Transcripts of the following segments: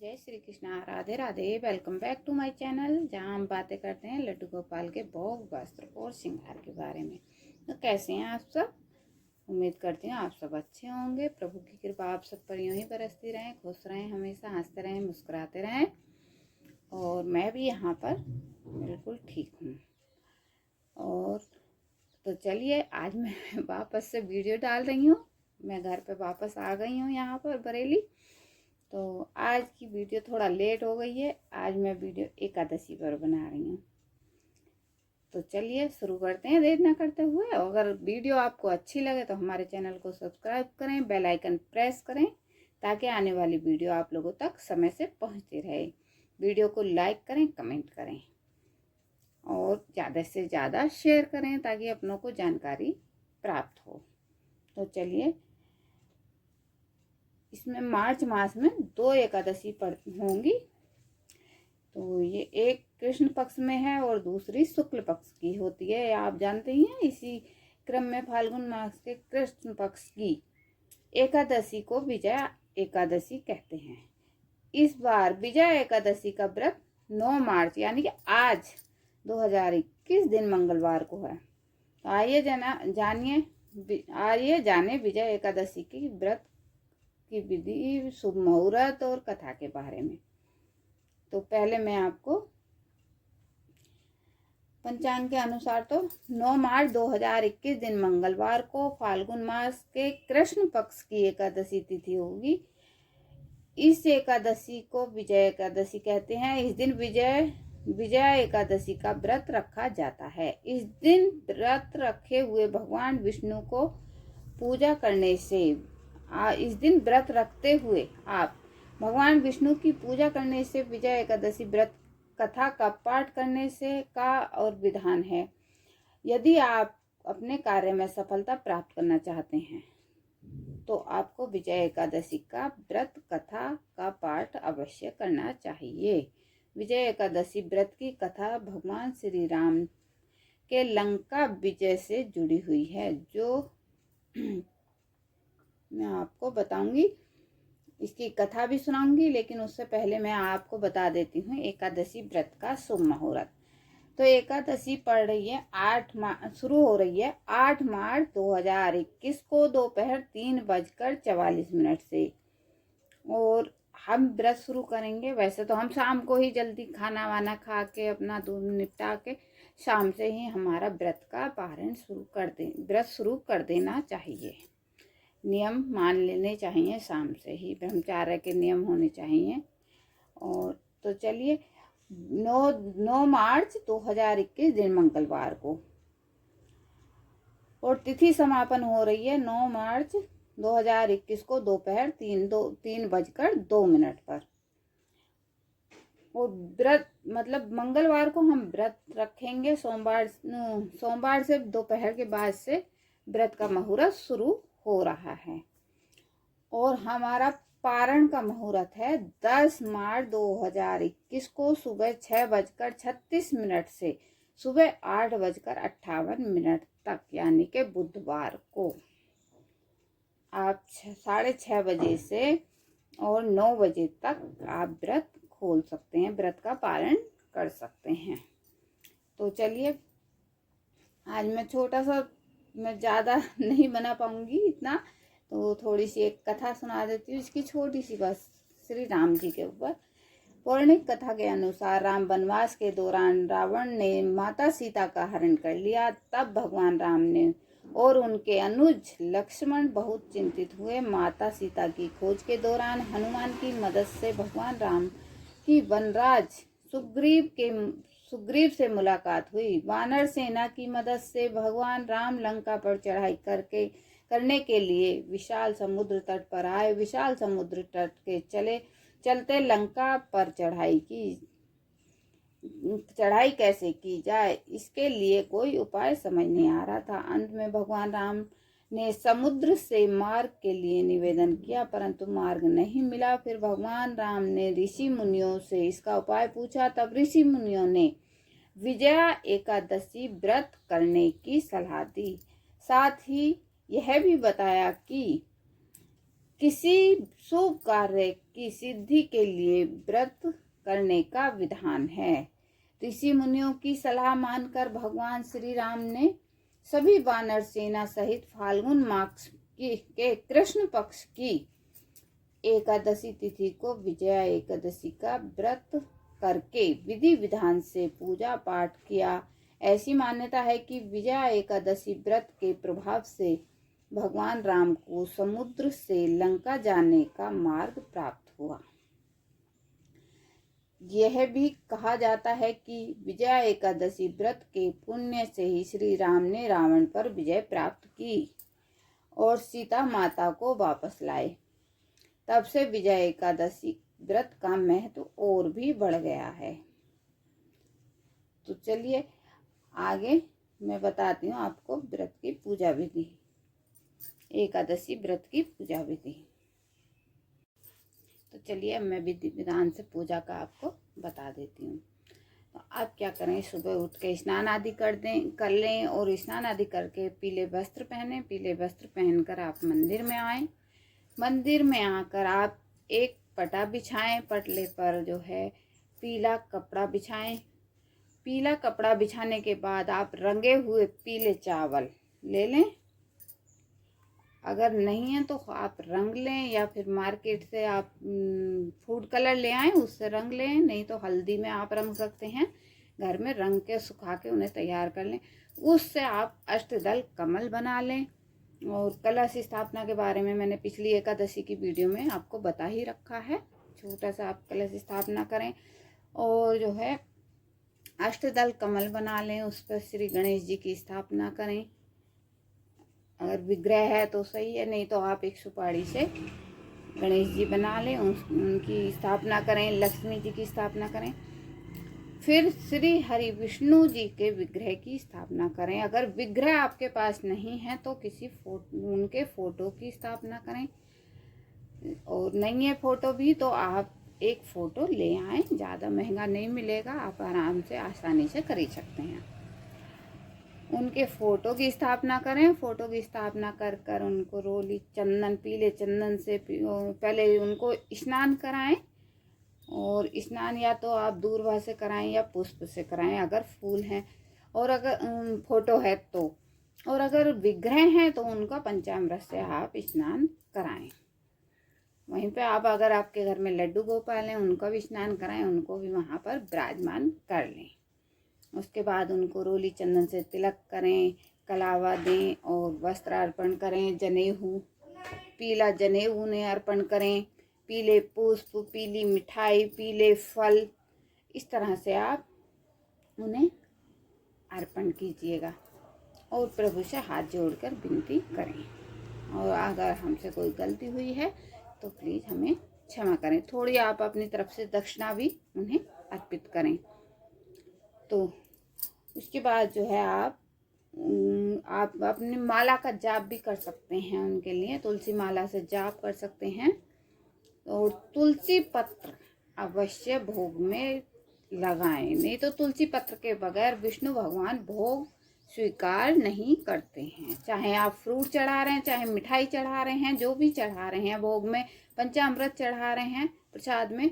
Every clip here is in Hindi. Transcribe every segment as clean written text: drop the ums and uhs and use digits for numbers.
जय Shri Krishna, Radhe Radhe. Welcome back to my channel, जहां हम बातें करते हैं लड्डू गोपाल के भोग, वस्त्र और श्रृंगार के बारे में। तो कैसे हैं आप सब? उम्मीद करती हूँ आप सब अच्छे होंगे। प्रभु की कृपा आप सब पर यूं ही बरसती रहें, खुश रहें, हमेशा हंसते रहें, मुस्कुराते रहें। और मैं भी यहाँ पर बिल्कुल ठीक हूँ। और तो चलिए, आज मैं वापस से वीडियो डाल रही हूँ। मैं घर पे वापस आ गई हूँ यहाँ पर बरेली। तो आज की वीडियो थोड़ा लेट हो गई है। आज मैं वीडियो एकादशी पर बना रही हूँ। तो चलिए शुरू करते हैं देर ना करते हुए। अगर वीडियो आपको अच्छी लगे तो हमारे चैनल को सब्सक्राइब करें, बेल आइकन प्रेस करें, ताकि आने वाली वीडियो आप लोगों तक समय से पहुँचती रहे। वीडियो को लाइक करें, कमेंट करें और ज़्यादा से ज़्यादा शेयर करें, ताकि अपनों को जानकारी प्राप्त हो। तो चलिए, इसमें मार्च मास में 2 एकादशी होंगी। तो ये एक कृष्ण पक्ष में है और दूसरी शुक्ल पक्ष की होती है, आप जानते ही हैं। इसी क्रम में फाल्गुन मास के कृष्ण पक्ष की एकादशी को विजया एकादशी कहते हैं। इस बार विजया एकादशी का व्रत 9 मार्च यानी कि आज 2021 दिन मंगलवार को है। तो आइए जाने विजया एकादशी की व्रत की विधि, शुभ मुहूर्त और कथा के बारे में। तो पहले मैं आपको पंचांग के अनुसार तो 9 मार्च 2021 दिन मंगलवार को फाल्गुन मास के कृष्ण पक्ष की एकादशी तिथि होगी। इस एकादशी को विजय एकादशी कहते हैं। इस दिन विजया एकादशी का व्रत रखा जाता है। इस दिन व्रत रखे हुए भगवान विष्णु को पूजा करने से इस दिन व्रत रखते हुए आप भगवान विष्णु की पूजा करने से विजय एकादशी व्रत कथा का पाठ करने से का और विधान है। यदि आप अपने कार्य में सफलता प्राप्त करना चाहते हैं तो आपको विजय एकादशी का व्रत कथा का पाठ अवश्य करना चाहिए। विजय एकादशी व्रत की कथा भगवान श्री राम के लंका विजय से जुड़ी हुई है, जो मैं आपको बताऊंगी। इसकी कथा भी सुनाऊंगी, लेकिन उससे पहले मैं आपको बता देती हूँ एकादशी व्रत का शुभ मुहूर्त। तो एकादशी पड़ रही है शुरू हो रही है 8 मार्च 2021 को दोपहर 3:44 से। और हम व्रत शुरू करेंगे। वैसे तो हम शाम को ही जल्दी खाना वाना खा के अपना दूध निपटा के शाम से ही हमारा व्रत का पारण व्रत शुरू कर देना चाहिए। नियम मान लेने चाहिए, शाम से ही ब्रह्मचर्य के नियम होने चाहिए। और तो चलिए, 9 मार्च 2021 दिन मंगलवार को, और तिथि समापन हो रही है 9 मार्च 2021 को दोपहर 3:02 पर। और व्रत मतलब मंगलवार को हम व्रत रखेंगे। सोमवार से दोपहर के बाद से व्रत का मुहूर्त शुरू हो रहा है। और हमारा पारण का मुहूर्त है 10 मार्च 2021 को सुबह 6:36 से सुबह 8:58 तक, यानी कि बुधवार को। आप 6:30 बजे से और 9 बजे तक आप व्रत खोल सकते हैं, व्रत का पारण कर सकते हैं। तो चलिए, आज मैं ज़्यादा नहीं बना पाऊंगी इतना, तो थोड़ी सी एक कथा सुना देती हूँ। इसकी छोटी सी, बस श्री राम जी के ऊपर। पौराणिक कथा के अनुसार राम वनवास के दौरान रावण ने माता सीता का हरण कर लिया। तब भगवान राम ने और उनके अनुज लक्ष्मण बहुत चिंतित हुए। माता सीता की खोज के दौरान हनुमान की मदद से भगवान राम की वनराज सुग्रीव से मुलाकात हुई। वानर सेना की मदद से भगवान राम लंका पर चढ़ाई करने के लिए विशाल समुद्र तट पर आए। विशाल समुद्र तट के चलते लंका पर चढ़ाई कैसे की जाए, इसके लिए कोई उपाय समझ नहीं आ रहा था। अंत में भगवान राम ने समुद्र से मार्ग के लिए निवेदन किया, परंतु मार्ग नहीं मिला। फिर भगवान राम ने ऋषि मुनियों से इसका उपाय पूछा। तब ऋषि मुनियों ने विजया एकादशी व्रत करने की सलाह दी। साथ ही यह भी बताया कि किसी शुभ कार्य की सिद्धि के लिए व्रत करने का विधान है। ऋषि मुनियों की सलाह मानकर भगवान श्री राम ने सभी वानर सेना सहित फाल्गुन मास के कृष्ण पक्ष की एकादशी तिथि को विजया एकादशी का व्रत करके विधि विधान से पूजा पाठ किया। ऐसी मान्यता है कि विजया एकादशी व्रत के प्रभाव से भगवान राम को समुद्र से लंका जाने का मार्ग प्राप्त हुआ। यह भी कहा जाता है कि विजया एकादशी व्रत के पुण्य से ही श्री राम ने रावण पर विजय प्राप्त की और सीता माता को वापस लाए। तब से विजया एकादशी व्रत का महत्व और भी बढ़ गया है। तो चलिए आगे मैं बताती हूँ आपको व्रत की पूजा विधि, एकादशी व्रत की पूजा विधि। तो चलिए मैं विधि विधान से पूजा का आपको बता देती हूँ। तो आप क्या करें, सुबह उठ के स्नान आदि कर लें और स्नान आदि करके पीले वस्त्र पहने। पीले वस्त्र पहनकर आप मंदिर में आएं। मंदिर में आकर आप एक पटा बिछाएं। पटले पर जो है पीला कपड़ा बिछाएं। पीला कपड़ा बिछाने के बाद आप रंगे हुए पीले चावल ले लें। अगर नहीं है तो आप रंग लें या फिर मार्केट से आप फूड कलर ले आएं, उससे रंग लें। नहीं तो हल्दी में आप रंग सकते हैं। घर में रंग के सुखा के उन्हें तैयार कर लें। उससे आप अष्टदल कमल बना लें। और कलश स्थापना के बारे में मैंने पिछली एकादशी की वीडियो में आपको बता ही रखा है। छोटा सा आप कलश स्थापना करें और जो है अष्टदल कमल बना लें। उस पर श्री गणेश जी की स्थापना करें। अगर विग्रह है तो सही है, नहीं तो आप एक सुपारी से गणेश जी बना लें, उनकी स्थापना करें। लक्ष्मी जी की स्थापना करें। फिर श्री हरि विष्णु जी के विग्रह की स्थापना करें। अगर विग्रह आपके पास नहीं है तो उनके फोटो की स्थापना करें। और नहीं है फोटो भी तो आप एक फोटो ले आएं। ज़्यादा महंगा नहीं मिलेगा, आप आराम से आसानी से खरीद सकते हैं। उनके फोटो की स्थापना करें। फोटो की स्थापना कर कर उनको रोली चंदन, पीले चंदन से पहले उनको स्नान कराएं। और स्नान या तो आप दूर्वा से कराएं या पुष्प से कराएं अगर फूल हैं, और अगर फोटो है तो। और अगर विग्रह हैं तो उनका पंचामृत से आप स्नान कराएं। वहीं पे आप अगर आपके घर में लड्डू गोपाल हैं उनका भी स्नान कराएं, उनको भी वहाँ पर विराजमान कर लें। उसके बाद उनको रोली चंदन से तिलक करें, कलावा दें और वस्त्र अर्पण करें। जनेऊ, पीला जनेऊ उन्हें अर्पण करें। पीले पुष्प, पीली मिठाई, पीले फल, इस तरह से आप उन्हें अर्पण कीजिएगा और प्रभु से हाथ जोड़कर विनती करें। और अगर हमसे कोई गलती हुई है तो प्लीज़ हमें क्षमा करें। थोड़ी आप अपनी तरफ से दक्षिणा भी उन्हें अर्पित करें। तो उसके बाद जो है आप अपनी माला का जाप भी कर सकते हैं। उनके लिए तुलसी माला से जाप कर सकते हैं। और तुलसी पत्र अवश्य भोग में लगाएं, नहीं तो तुलसी पत्र के बगैर विष्णु भगवान भोग स्वीकार नहीं करते हैं। चाहे आप फ्रूट चढ़ा रहे हैं, चाहे मिठाई चढ़ा रहे हैं, जो भी चढ़ा रहे हैं भोग में, पंचामृत चढ़ा रहे हैं प्रसाद में,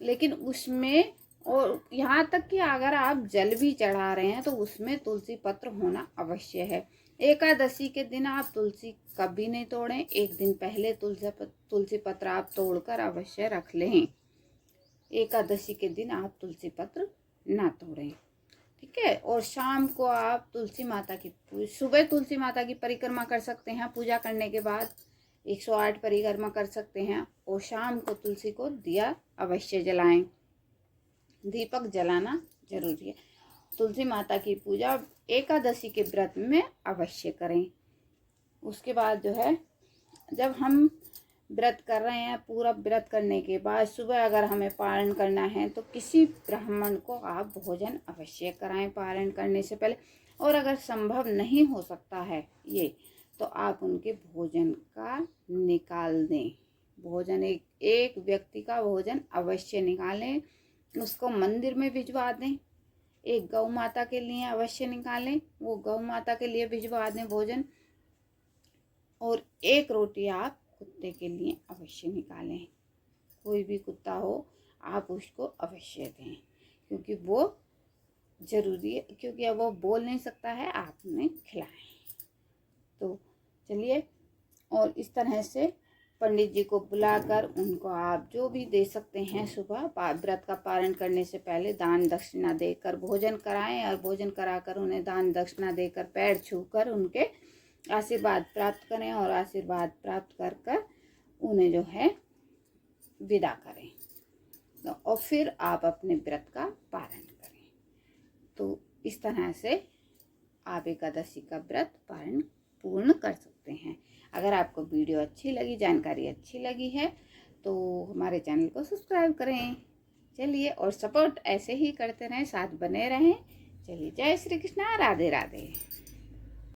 लेकिन उसमें, और यहाँ तक कि अगर आप जल भी चढ़ा रहे हैं तो उसमें तुलसी पत्र होना अवश्य है। एकादशी के दिन आप तुलसी कभी नहीं तोड़ें। एक दिन पहले तुलसी पत्र आप तोड़कर अवश्य रख लें। एकादशी के दिन आप तुलसी पत्र ना तोड़ें, ठीक है। और शाम को आप सुबह तुलसी माता की परिक्रमा कर सकते हैं। पूजा करने के बाद 108 परिक्रमा कर सकते हैं। और शाम को तुलसी को दिया अवश्य जलाएं। दीपक जलाना जरूरी है। तुलसी माता की पूजा एकादशी के व्रत में अवश्य करें। उसके बाद जो है, जब हम व्रत कर रहे हैं, पूरा व्रत करने के बाद सुबह अगर हमें पारण करना है तो किसी ब्राह्मण को आप भोजन अवश्य कराएं पारण करने से पहले। और अगर संभव नहीं हो सकता है ये, तो आप उनके भोजन का निकाल दें। भोजन एक व्यक्ति का भोजन अवश्य निकालें, उसको मंदिर में भिजवा दें। एक गौ माता के लिए अवश्य निकालें, वो गौ माता के लिए भिजवा दें भोजन। और एक रोटी आप कुत्ते के लिए अवश्य निकालें। कोई भी कुत्ता हो आप उसको अवश्य दें, क्योंकि वो ज़रूरी है, क्योंकि अब वो बोल नहीं सकता है, आप उन्हें खिलाएं। तो चलिए, और इस तरह से पंडित जी को बुलाकर उनको आप जो भी दे सकते हैं, सुबह व्रत का पारण करने से पहले दान दक्षिणा देकर भोजन कराएं, और भोजन कराकर उन्हें दान दक्षिणा देकर पैर छूकर उनके आशीर्वाद प्राप्त करें, और आशीर्वाद प्राप्त कर कर उन्हें जो है विदा करें। तो और फिर आप अपने व्रत का पारण करें। तो इस तरह से आप एकादशी का व्रत पारण पूर्ण कर सकते हैं। अगर आपको वीडियो अच्छी लगी, जानकारी अच्छी लगी है, तो हमारे चैनल को सब्सक्राइब करें। चलिए, और सपोर्ट ऐसे ही करते रहें, साथ बने रहें। चलिए, जय श्री कृष्णा, राधे राधे।